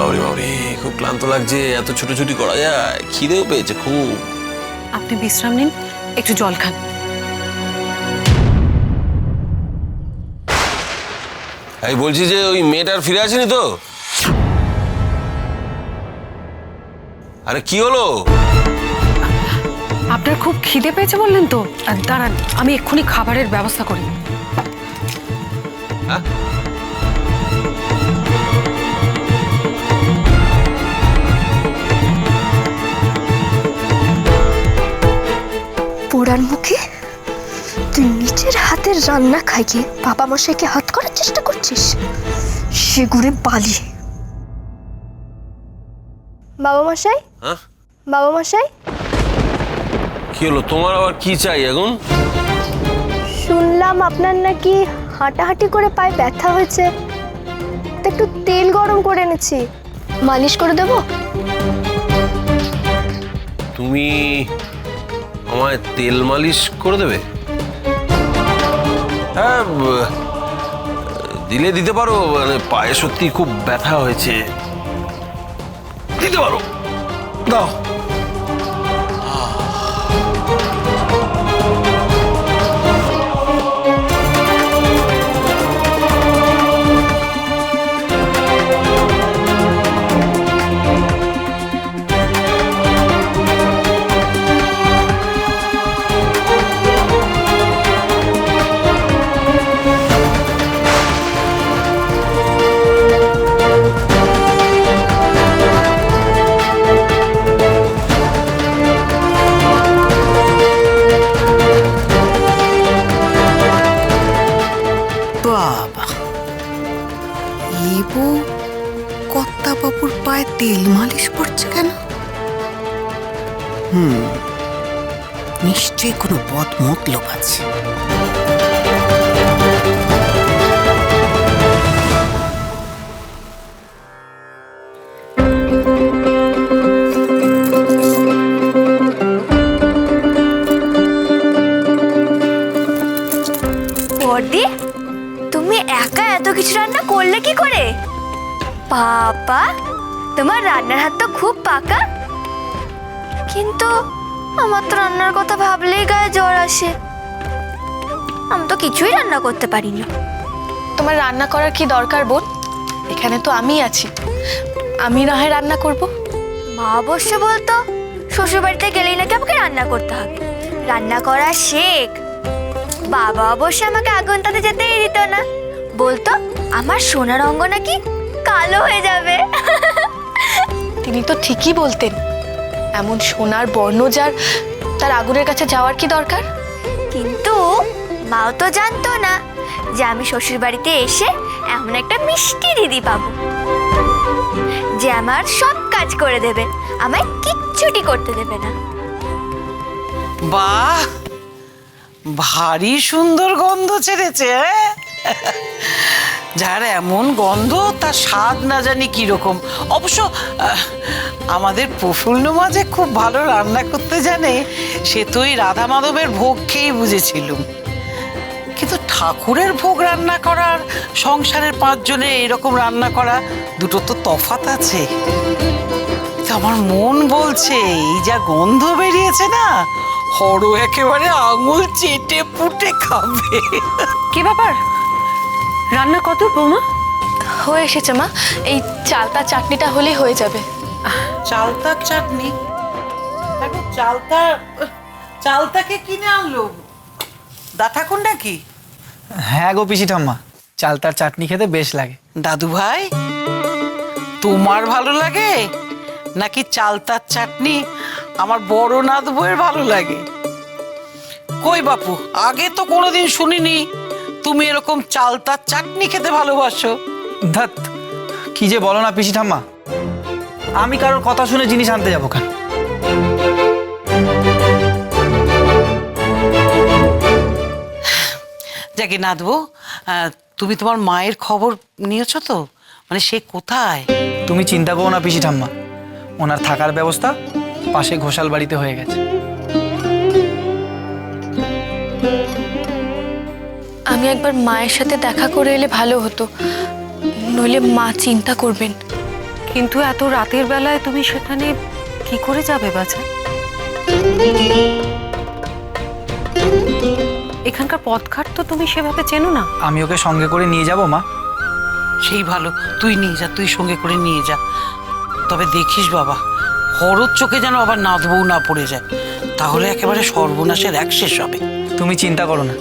বাবরে বাবরে, খুব ক্লান্ত লাগছে। এত ছোটাছুটি করা যায়? খিদেও পেয়েছে খুব। আপনি বিশ্রাম নিন, একটু জল খান। এই বলছি যে ওই মেয়েটার ফিরে আসেনি তো? আরে কি হলো? আপনার খুব খিদে পেয়েছে বললেন তো, দাঁড়ান আমি এক্ষুনি খাবারের ব্যবস্থা করি। হ্যাঁ? পোড়ার মুখে তুই নিজের হাতের রান্না খাইয়ে বাবা মশাইকে হাত করার চেষ্টা করছিস? সেগুড়ে বালি। বাবা মশাই, হ্যাঁ? বাবা মশাই, কি হলো তোমার, আবার কি চাই এখন? শুনলাম আপনার নাকি হাঁটাহাঁটি করে পায়ে ব্যথা হয়েছে, তো একটু তেল গরম করে এনেছি, মালিশ করে দেবো? তুমি আমায় তেল মালিশ করে দেবে? হ্যাঁ, দিলে দিতে পারো। মানে পায়ে সত্যি খুব ব্যথা হয়েছে, দিতে পারো, দাও। বাবা, এই বউ কর্তা বাবুর পায়ে তেল মালিশ করছে কেন? নিশ্চয়ই কোনো বদ মতলব আছে। বড়দি, তুমি একা এত কিছু রান্না করলে কি করে? বাবা, তোমার রান্নার হাত তো খুব পাকা। কিন্তু আমার তো রান্নার কথা ভাবলেই গায়ে জ্বর আসে। আমি তো কিছুই রান্না করতে পারি না। তোমার রান্না করার কি দরকার বোন? এখানে তো আমি আছি, আমি না হয় রান্না করব। মা অবশ্য বলতো শ্বশুর বাড়িতে গেলেই নাকি আমাকে রান্না করতে হবে, রান্না করা শেখ। বাবা অবশ্য আমাকে আগুন তাতে যেতেই দিত না, বলতো আমার সোনার অঙ্গ নাকি কালো হয়ে যাবে। তিনি তো ঠিকই বলতেন, এমন সোনার বর্ণ যার, তার আগুনের কাছে যাওয়ার কি দরকার? কিন্তু মাও তো জানতো না যে আমি শ্বশুর বাড়িতে এসে এমন একটা মিষ্টি দিদি পাবো, যে আমার সব কাজ করে দেবে, আমায় কিচ্ছুটি করতে দেবে না। বাহ, ভারী সুন্দর গন্ধ ছেড়েছে। যার এমন গন্ধ, তার স্বাদ না জানি কিরকম। অবশ্য আমাদের প্রফুল্ল মা যে খুব ভালো রান্না করতে জানে, সে তো ওই রাধা মাধবের ভোগ খেয়েই বুঝেছিলুম। কিন্তু ঠাকুরের ভোগ রান্না করার, সংসারের 5 জনে এরকম রান্না করা, দুটো তো তফাৎ আছে। আমার মন বলছে এই যা গন্ধ বেরিয়েছে না, হড় একেবারে আঙুল চেটে পুটে খাবে। কি ব্যাপার, রান্না কত বৌমা? হয়ে এসেছে মা, এই চালতা চাটনিটা হলেই হয়ে যাবে। চালতার চাটনি? চালতাকে কিনে আনলো দাথা কোন নাকি? হ্যাঁ গো পিসি ঠাম্মা, চালতার চাটনি খেতে বেশ লাগে। দাদু ভাই, তোমার ভালো লাগে নাকি চালতার চাটনি আমার বড় নাথ বউয়ের ভালো লাগে? কই বাপু, আগে তো কোনোদিন শুনিনি তুমি এরকম চালতার চাটনি খেতে ভালোবাসো। ধ্যাৎ, কি যে বলো না পিসি ঠাম্মা, আমি কারোর কথা শুনে জিনিস আনতে যাবো কেন? যাকে নাথ বউ, তুমি তোমার মায়ের খবর নিয়েছো তো? মানে সে কোথায়? তুমি চিন্তা করো না পিসি ঠাম্মা, ওনার থাকার ব্যবস্থা পাশে ঘোষাল বাড়িতে হয়ে গেছে। আমি একবার মায়ের সাথে দেখা করে এলে ভালো হতো, নইলে মা চিন্তা করবেন। কিন্তু এত রাতের বেলায় তুমি সেখানে কি করে যাবে বাছা? এখানকার পথঘাট তো তুমি সেভাবে চেনো না। আমি ওকে সঙ্গে করে নিয়ে যাব মা। সেই ভালো, তুই নিয়ে যা, তুই সঙ্গে করে নিয়ে যা। তবে দেখিস বাবা, হরর চোখে যেন আবার নাথ বউ না পড়ে যায়, তাহলে একেবারে সর্বনাশের এক শেষ হবে। তুমি চিন্তা করো না,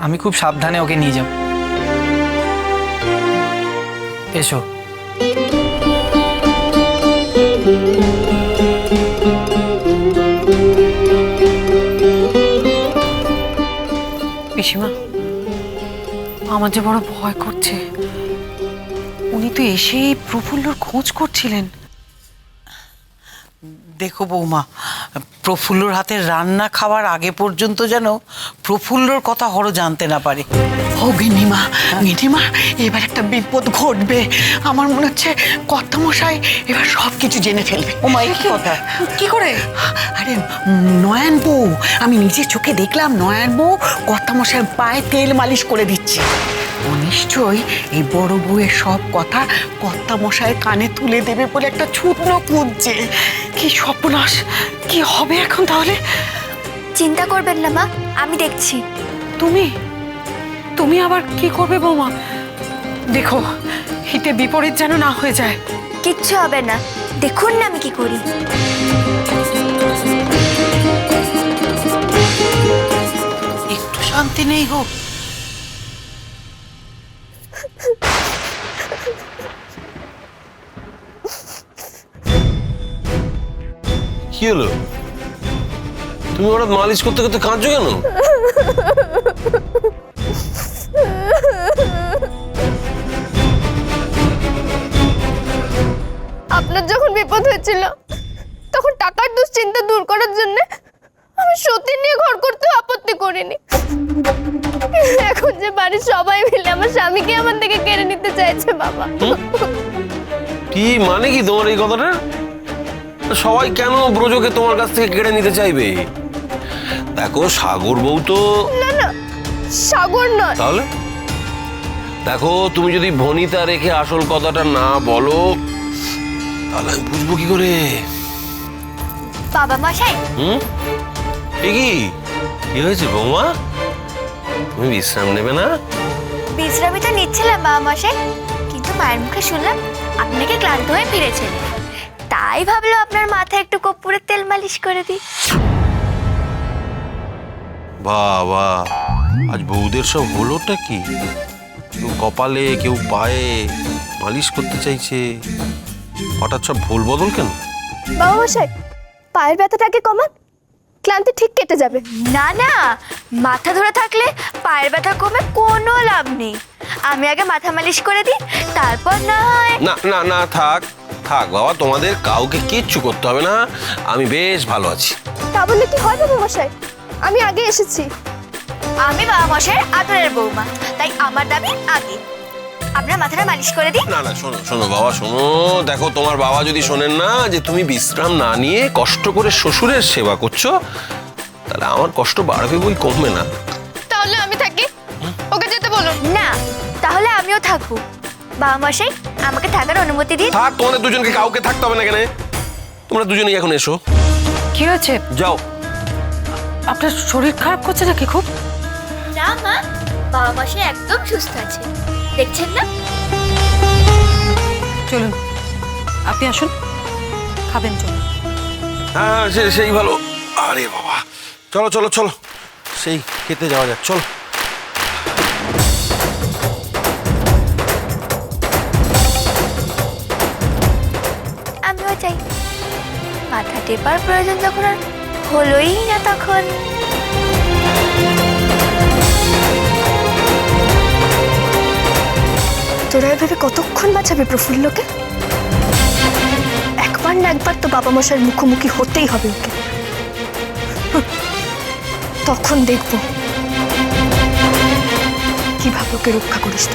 আমি খুব সাবধানে ওকে নিয়ে যাব। এসো। পিসিমা, আমার যে বড় ভয় করছে। উনি তো এসেই প্রফুল্লর খোঁজ করছিলেন। দেখো বৌমা, প্রফুল্লর হাতের রান্না খাওয়ার আগে পর্যন্ত যেন প্রফুল্লর কথা হরো জানতে না পারে। ও গিন্নিমা, গিন্নিমা, এবার একটা বিপদ ঘটবে। আমার মনে হচ্ছে কর্তামশাই এবার সব কিছু জেনে ফেলবে। ও মা, কি কথা? কি করে? আরে নয়ন বউ, আমি নিজের চোখে দেখলাম নয়ন বউ কর্তামশাইয়ের পায়ে তেল মালিশ করে দিচ্ছে। ও নিশ্চয়ই এই বড় বউয়ের সব কথা কর্তামশাইয়ের কানে তুলে দেবে বলে একটা ছুটন খুঁজছে। কি সর্বনাশ, কি হবে এখন তাহলে? চিন্তা করবেন না মা, আমি দেখছি। তুমি তুমি আবার কি করবে বৌমা? দেখো, হিতে বিপরীত যেন না হয়ে যায়। কিচ্ছু হবে না, দেখুন না আমি কি করি। একটু শান্তি নেই গো। কি হলো? তুমি হঠাৎ মালিশ করতে করতে কাঁদছো কেন? আপনার যখন বিপদ হয়েছিল তখন টাকার দুশ্চিন্তা দূর করার জন্য আমি সতীন নিয়ে ঘর করতে আপত্তি করিনি। এখন যে বাড়ির সবাই মিলে আমার স্বামীকে আমার থেকে কেড়ে নিতে চাইছে বাবা। কি মানে কি তোমার এই কথাটা? সবাই কেন ব্রজকে তোমার কাছ থেকে কেড়ে নিতে চাইবে? দেখো, সাগর বউ তো না না, সাগর নয়। তাহলে দেখো, তুমি যদি ভনিতা রেখে আসল কথাটা না বলো তাহলে আমি বুঝবো কি করে? বাবা মশাই, এ কি হয়েছে বৌমা? তুমি বিশ্রাম নেবে না? বিশ্রামই তো নিচ্ছিলাম বাবা মশাই, কিন্তু মায়ের মুখে শুনলাম আপনি নাকি ক্লান্ত হয়ে ফিরেছেন, তাই ভাবলো আপনার মাথায় একটু কর্পূরের তেল মালিশ করে দিই। বাবা, আজ বউদের সব হলোটা কি? কেউ কপালে, কেউ পায়ে মালিশ করতে চাইছে। হঠাৎ সব ভুল বদল কেন? বাবা মশাই, পায়ের ব্যথাটাকে কমান, ক্লান্তি ঠিক কেটে যাবে। না না, মাথা ধরে থাকলে পায়ের ব্যথা কমে কোনো লাভ নেই। আমি আগে মাথা মালিশ করে দিই, তারপর না হয়। না না না, থাক থাক বাবা, তোমাদের কাউকে কিচ্ছু করতে হবে না, আমি বেশ ভালো আছি। তা বললে কি হয় বাবা মশাই? আমি আগে এসেছি। আমি বাবা মশাইয়ের আদরের বৌমা, তাই আমার দাবি আগে। আপনার মাথাটা মালিশ করে দিই। না না, শোনো শোনো বাবা, শোনো। দেখো, তোমার বাবা যদি শোনেন না যে তুমি বিশ্রাম না নিয়ে কষ্ট করে শ্বশুরের সেবা করছো, তাহলে আমার কষ্ট বাড়বে বই কমবে না। তাহলে আমি থাকি, ওকে যেতে বলুন। না, তাহলে আমিও থাকবো। বাবা মশাই, আমাকে থাকার অনুমতি দিন। থাক, তোমাদের দুজনকে কাউকে থাকতে হবে না। কেন? তোমরা দুজনেই এখন এসো। কি হয়েছে? যাও। আপনার শরীর খারাপ করছে নাকি খুব? না মা, বাবা মশাই একদম সুস্থ আছে, দেখছেন না? চলুন, আপনি আসুন, খাবেন, চলুন। হ্যাঁ, সেই ভালো। আরে বাবা, চলো চলো চলো, সেই খেতে যাওয়া যাক, চলো। আমিও চাই। মাথা টেপার প্রয়োজন যখন আর হলোই না, তখন তোরা এভাবে কতক্ষণ বাঁচাবে প্রফুল্লকে? একবার না একবার তো বাবা মশাইয়ের মুখোমুখি হতেই হবে ওকে। তখন দেখবো কিভাবে ওকে রক্ষা করিস তুই।